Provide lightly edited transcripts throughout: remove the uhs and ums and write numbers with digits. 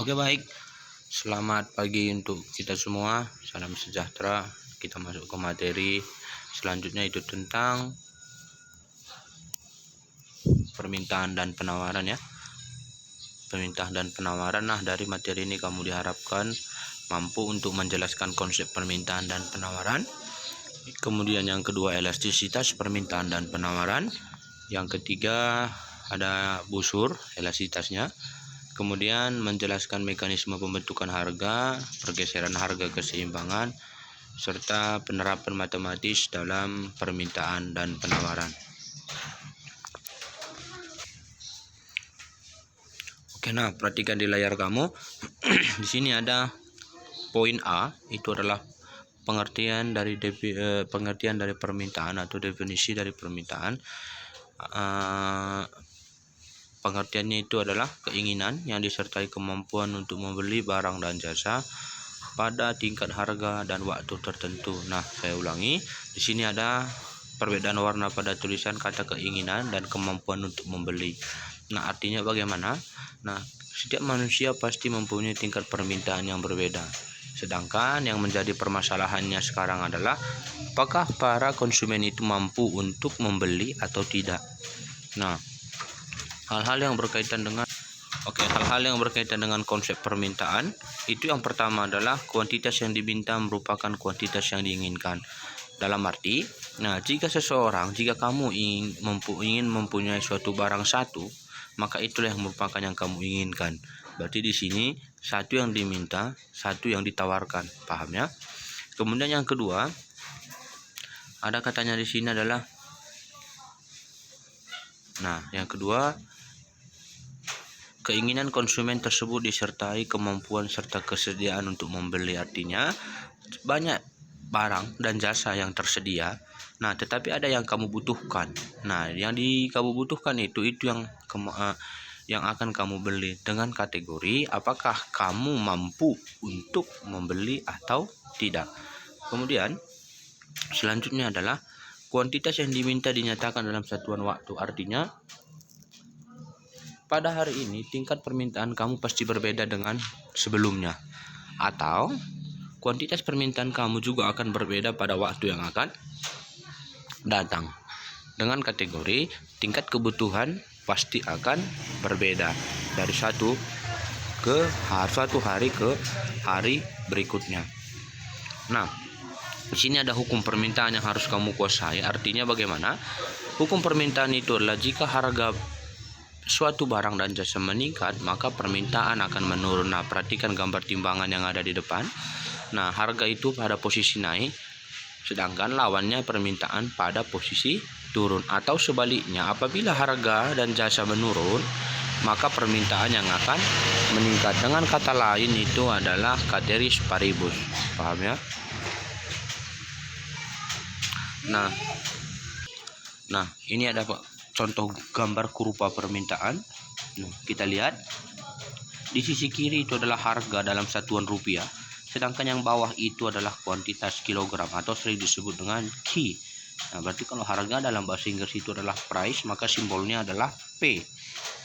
Oke, baik. Selamat pagi untuk kita semua. Salam sejahtera. Kita masuk ke materi selanjutnya, itu tentang permintaan dan penawaran ya. Permintaan dan penawaran. Nah, dari materi ini kamu diharapkan mampu untuk menjelaskan konsep permintaan dan penawaran. Kemudian yang kedua, elastisitas permintaan dan penawaran. Yang ketiga, ada busur elastisitasnya. Kemudian menjelaskan mekanisme pembentukan harga, pergeseran harga keseimbangan, serta penerapan matematis dalam permintaan dan penawaran. Oke, nah perhatikan di layar kamu. Di sini ada poin A, itu adalah pengertian dari permintaan atau definisi dari permintaan. Pengertiannya itu adalah keinginan yang disertai kemampuan untuk membeli barang dan jasa pada tingkat harga dan waktu tertentu. Nah, saya ulangi. Di sini ada perbedaan warna pada tulisan kata keinginan dan kemampuan untuk membeli. Nah, artinya bagaimana? Nah, setiap manusia pasti mempunyai tingkat permintaan yang berbeda. Sedangkan yang menjadi permasalahannya sekarang adalah apakah para konsumen itu mampu untuk membeli atau tidak. Nah, hal-hal yang berkaitan dengan konsep permintaan itu, yang pertama adalah kuantitas yang diminta merupakan kuantitas yang diinginkan. Dalam arti, jika kamu ingin mempunyai suatu barang satu, maka itulah yang merupakan yang kamu inginkan. Berarti di sini satu yang diminta, satu yang ditawarkan. Paham ya? Kemudian yang kedua, ada katanya di sini adalah keinginan konsumen tersebut disertai kemampuan serta kesediaan untuk membeli. Artinya banyak barang dan jasa yang tersedia. Nah, tetapi ada yang kamu butuhkan. Nah, yang kamu butuhkan itu yang akan kamu beli dengan kategori apakah kamu mampu untuk membeli atau tidak. Kemudian selanjutnya adalah kuantitas yang diminta dinyatakan dalam satuan waktu. Artinya pada hari ini tingkat permintaan kamu pasti berbeda dengan sebelumnya, atau kuantitas permintaan kamu juga akan berbeda pada waktu yang akan datang. Dengan kategori tingkat kebutuhan pasti akan berbeda dari satu hari ke hari berikutnya. Nah, di sini ada hukum permintaan yang harus kamu kuasai. Artinya bagaimana? Hukum permintaan itu adalah jika harga suatu barang dan jasa meningkat, maka permintaan akan menurun. Nah, perhatikan gambar timbangan yang ada di depan. Nah, harga itu pada posisi naik, sedangkan lawannya permintaan pada posisi turun. Atau sebaliknya, apabila harga dan jasa menurun, maka permintaan yang akan meningkat. Dengan kata lain, itu adalah ceteris paribus. Paham ya? Nah, ini ada contoh gambar kurva permintaan. Kita lihat di sisi kiri itu adalah harga dalam satuan rupiah, sedangkan yang bawah itu adalah kuantitas kilogram atau sering disebut dengan Ki. Nah, berarti kalau harga dalam bahasa Inggris itu adalah price, maka simbolnya adalah P.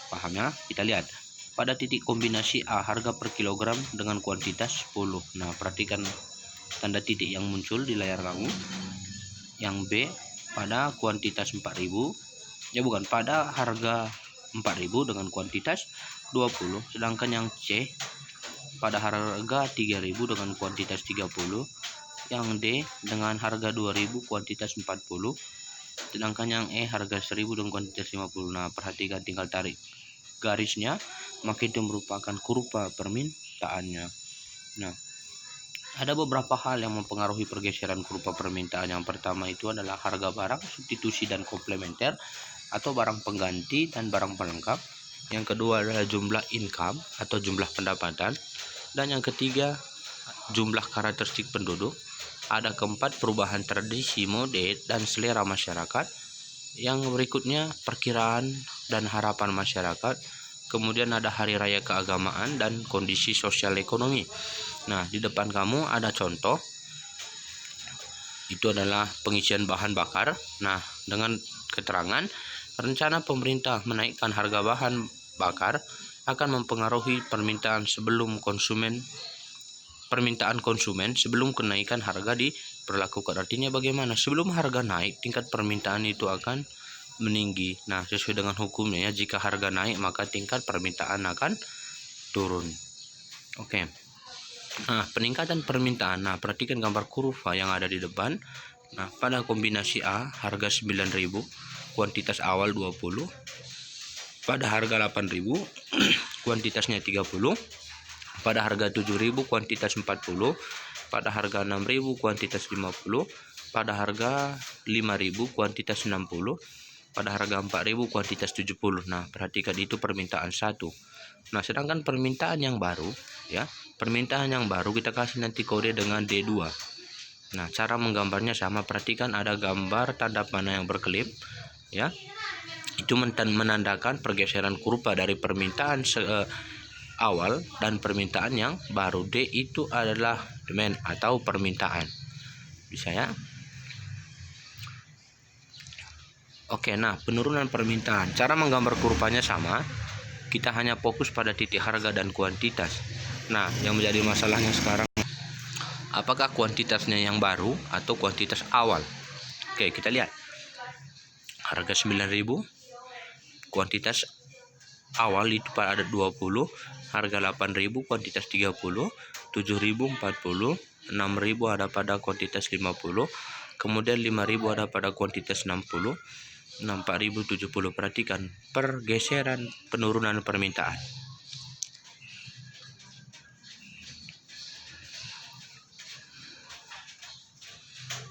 Paham ya? Kita lihat pada titik kombinasi A, harga per kilogram dengan kuantitas 10. Nah, perhatikan tanda titik yang muncul di layar kamu. Yang B pada kuantitas 4.000, pada harga 4.000 dengan kuantitas 20, sedangkan yang C pada harga 3.000 dengan kuantitas 30, yang D dengan harga 2.000 kuantitas 40, sedangkan yang E harga 1.000 dengan kuantitas 50. Nah, perhatikan, tinggal tarik garisnya, maka itu merupakan kurva permintaannya. Nah, ada beberapa hal yang mempengaruhi pergeseran kurva permintaan. Yang pertama itu adalah harga barang substitusi dan komplementer atau barang pengganti dan barang pelengkap. Yang kedua adalah jumlah income atau jumlah pendapatan. Dan yang ketiga, jumlah karakteristik penduduk. Ada keempat, perubahan tradisi, mode, dan selera masyarakat. Yang berikutnya, perkiraan dan harapan masyarakat. Kemudian ada hari raya keagamaan dan kondisi sosial ekonomi. Nah, di depan kamu ada contoh. Itu adalah pengisian bahan bakar. Nah, dengan keterangan rencana pemerintah menaikkan harga bahan bakar akan mempengaruhi permintaan konsumen sebelum kenaikan harga diberlakukan. Artinya bagaimana? Sebelum harga naik, tingkat permintaan itu akan meninggi. Nah, sesuai dengan hukumnya ya, jika harga naik maka tingkat permintaan akan turun. Oke. Nah, peningkatan permintaan. Nah, perhatikan gambar kurva yang ada di depan. Nah, pada kombinasi A harga 9.000, kuantitas awal 20. Pada harga 8.000, kuantitasnya 30. Pada harga 7.000, kuantitas 40. Pada harga 6.000, kuantitas 50. Pada harga 5.000, kuantitas 60. Pada harga 4.000, kuantitas 70. Nah, perhatikan itu permintaan satu. Nah, sedangkan permintaan yang baru ya, permintaan yang baru kita kasih nanti kode dengan D2. Nah, cara menggambarnya sama. Perhatikan ada gambar tanda panah yang berkelip ya. Itu menandakan pergeseran kurva dari permintaan awal dan permintaan yang baru. D itu adalah demand atau permintaan. Bisa ya? Oke, nah penurunan permintaan. Cara menggambar kurvanya sama. Kita hanya fokus pada titik harga dan kuantitas. Nah, yang menjadi masalahnya sekarang, apakah kuantitasnya yang baru atau kuantitas awal? Oke, kita lihat. Harga 9.000, kuantitas awal itu pada 20. Harga 8.000, kuantitas 30. 7.000 40. 6.000 ada pada kuantitas 50. Kemudian 5.000 ada pada kuantitas 60. 4.000 70. Perhatikan pergeseran penurunan permintaan.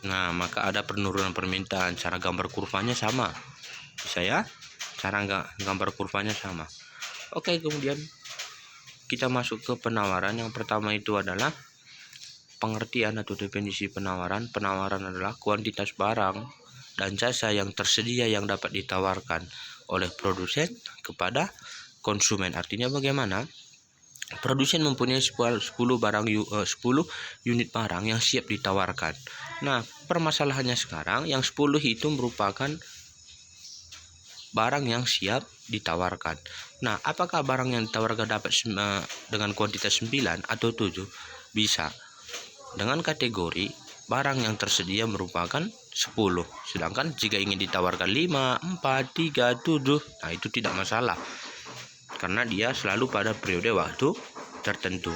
Nah, maka ada penurunan permintaan. Cara gambar kurvanya sama. Bisa ya? Cara gambar kurvanya sama. Oke, kemudian kita masuk ke penawaran. Yang pertama itu adalah pengertian atau definisi penawaran. Penawaran adalah kuantitas barang dan jasa yang tersedia yang dapat ditawarkan oleh produsen kepada konsumen. Artinya bagaimana? Produsen mempunyai 10 unit barang yang siap ditawarkan. Nah, permasalahannya sekarang yang 10 itu merupakan barang yang siap ditawarkan. Nah, apakah barang yang ditawarkan dapat dengan kuantitas 9 atau 7? Bisa. Dengan kategori barang yang tersedia merupakan 10. Sedangkan jika ingin ditawarkan 5, 4, 3, 7, nah itu tidak masalah. Karena dia selalu pada periode waktu tertentu.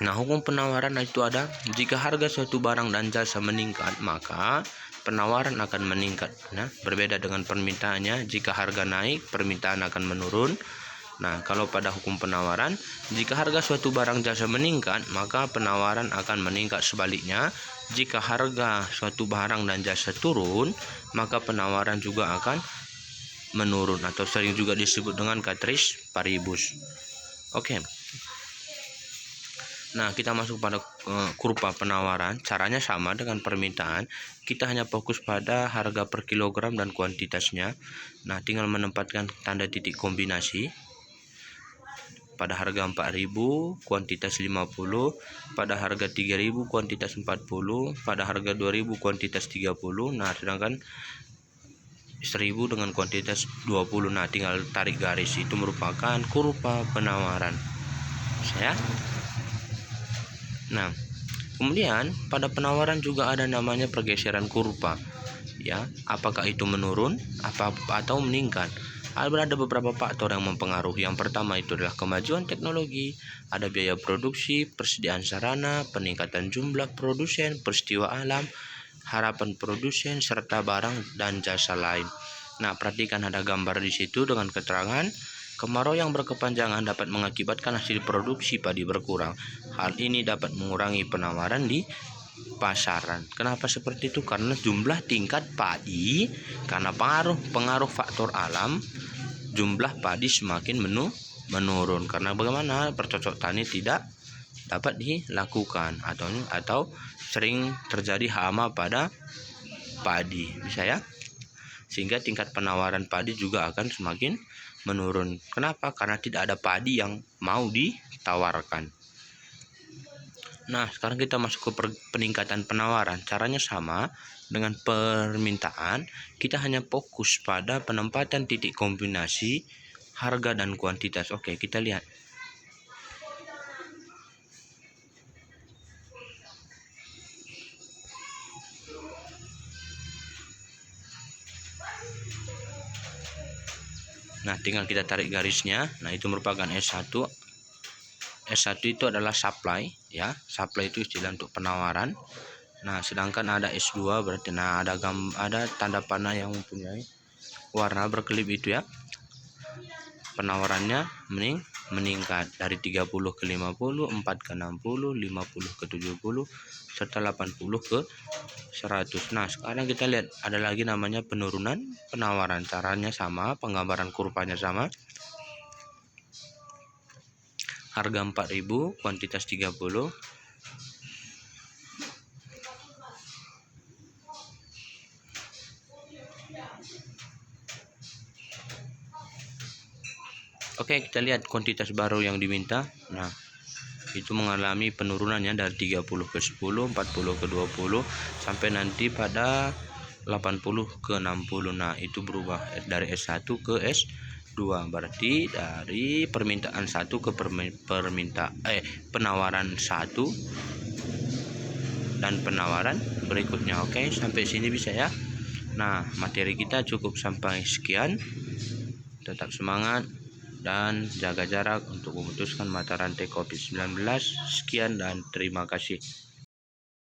Nah, hukum penawaran itu ada, jika harga suatu barang dan jasa meningkat, maka penawaran akan meningkat. Nah, berbeda dengan permintaannya, jika harga naik, permintaan akan menurun. Nah, kalau pada hukum penawaran, jika harga suatu barang jasa meningkat, maka penawaran akan meningkat. Sebaliknya, jika harga suatu barang dan jasa turun, maka penawaran juga akan menurun atau sering juga disebut dengan ceteris paribus. Oke. Nah, kita masuk pada kurva penawaran. Caranya sama dengan permintaan. Kita hanya fokus pada harga per kilogram dan kuantitasnya. Nah, tinggal menempatkan tanda titik kombinasi. Pada harga 4.000, kuantitas 50. Pada harga 3.000, kuantitas 40. Pada harga 2.000, kuantitas 30. Nah, sedangkan 1.000 dengan kuantitas 20. Nah, tinggal tarik garis. Itu merupakan kurva penawaran. Saya. Nah, kemudian pada penawaran juga ada namanya pergeseran kurva. Ya, apakah itu menurun atau meningkat? Ada beberapa faktor yang mempengaruhi. Yang pertama itu adalah kemajuan teknologi, ada biaya produksi, persediaan sarana, peningkatan jumlah produsen, peristiwa alam, harapan produsen, serta barang dan jasa lain. Nah, perhatikan ada gambar di situ dengan keterangan kemarau yang berkepanjangan dapat mengakibatkan hasil produksi padi berkurang. Hal ini dapat mengurangi penawaran di pasaran. Kenapa seperti itu? Karena jumlah tingkat padi, karena pengaruh faktor alam, jumlah padi semakin menurun. Karena bagaimana? Bercocok tani tidak dapat dilakukan atau sering terjadi hama pada padi. Bisa ya? Sehingga tingkat penawaran padi juga akan semakin menurun. Kenapa? Karena tidak ada padi yang mau ditawarkan. Nah, sekarang kita masuk ke peningkatan penawaran. Caranya sama dengan permintaan. Kita hanya fokus pada penempatan titik kombinasi harga dan kuantitas. Oke, kita lihat. Nah, tinggal kita tarik garisnya. Nah, itu merupakan S1. S1 itu adalah supply, ya. Supply itu istilah untuk penawaran. Nah, sedangkan ada S2 berarti ada tanda panah yang mempunyai warna berkelip itu, ya. Penawarannya meningkat dari 30 ke 50, 4 ke 60, 50 ke 70, serta 80 ke 100. Nah, sekarang kita lihat ada lagi namanya penurunan penawaran. Caranya sama, penggambaran kurvanya sama. Harga 4.000, kuantitas 30. Oke, kita lihat kuantitas baru yang diminta. Nah, itu mengalami penurunannya dari 30 ke 10, 40 ke 20, sampai nanti pada 80 ke 60. Nah, itu berubah dari S1 ke S2. Berarti dari permintaan 1 ke penawaran 1 dan penawaran berikutnya. Oke, sampai sini bisa, ya. Nah, materi kita cukup sampai sekian. Tetap semangat dan jaga jarak untuk memutuskan mata rantai COVID-19. Sekian dan terima kasih.